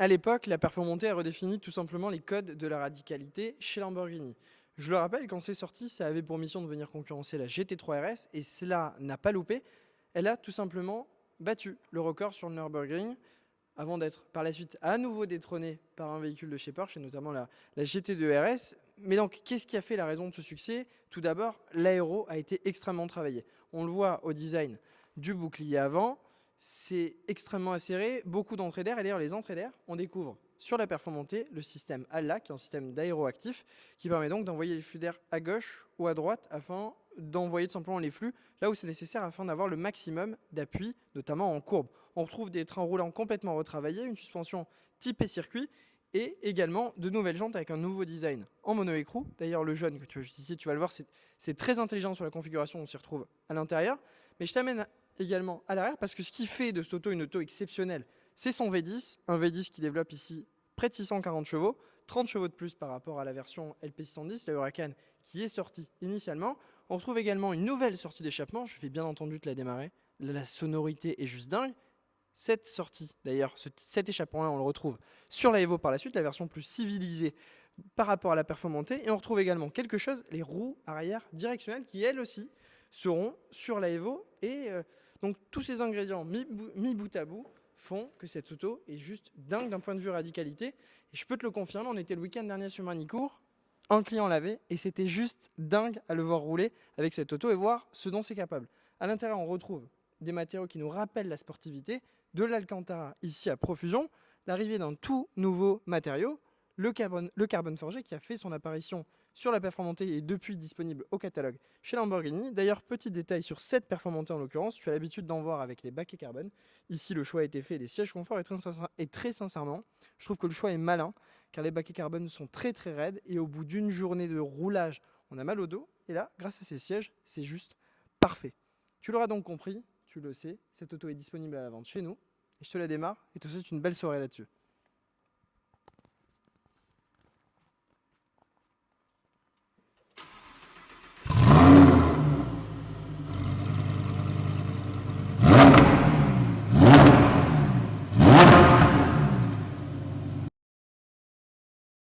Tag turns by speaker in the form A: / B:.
A: À l'époque, la performante a redéfini tout simplement les codes de la radicalité chez Lamborghini. Je le rappelle, quand c'est sorti, ça avait pour mission de venir concurrencer la GT3 RS et cela n'a pas loupé. Elle a tout simplement battu le record sur le Nürburgring avant d'être par la suite à nouveau détrônée par un véhicule de chez Porsche et notamment la GT2 RS. Mais donc, qu'est-ce qui a fait la raison de ce succès? Tout d'abord, l'aéro a été extrêmement travaillé. On le voit au design du bouclier avant, c'est extrêmement acéré, beaucoup d'entrées d'air. Et d'ailleurs, les entrées d'air, on découvre sur la performantée le système ALA, qui est un système d'aéroactif, qui permet donc d'envoyer les flux d'air à gauche ou à droite afin d'envoyer tout simplement les flux là où c'est nécessaire afin d'avoir le maximum d'appui, notamment en courbe. On retrouve des trains roulants complètement retravaillés, une suspension typée circuit et également de nouvelles jantes avec un nouveau design en mono-écrou. D'ailleurs, le jaune que tu vois juste ici, tu vas le voir, c'est très intelligent sur la configuration, on s'y retrouve à l'intérieur. Mais je t'amène également à l'arrière parce que ce qui fait de cette auto une auto exceptionnelle, c'est son V10, un V10 qui développe ici près de 640 chevaux, 30 chevaux de plus par rapport à la version LP610, la Huracan, qui est sortie initialement. On retrouve également une nouvelle sortie d'échappement, je vais bien entendu te la démarrer, la sonorité est juste dingue. Cette sortie, d'ailleurs, cet échappement-là, on le retrouve sur la Evo par la suite, la version plus civilisée par rapport à la performantée. Et on retrouve également quelque chose, les roues arrière directionnelles, qui elles aussi seront sur la Evo. Et donc tous ces ingrédients mis bout à bout font que cette auto est juste dingue d'un point de vue radicalité. Et je peux te le confirmer, on était le week-end dernier sur Manicourt, un client l'avait et c'était juste dingue à le voir rouler avec cette auto et voir ce dont c'est capable. À l'intérieur, on retrouve des matériaux qui nous rappellent la sportivité, de l'Alcantara ici à profusion, l'arrivée d'un tout nouveau matériau, le carbone forgé qui a fait son apparition sur la performantée et est depuis disponible au catalogue chez Lamborghini. D'ailleurs, petit détail sur cette performantée en l'occurrence, tu as l'habitude d'en voir avec les baquets carbone. Ici, le choix a été fait des sièges confort et très sincèrement, je trouve que le choix est malin car les baquets carbone sont très très raides et au bout d'une journée de roulage, on a mal au dos. Et là, grâce à ces sièges, c'est juste parfait. Tu l'auras donc compris, tu le sais, cette auto est disponible à la vente chez nous. Et je te la démarre et te souhaite une belle soirée là-dessus.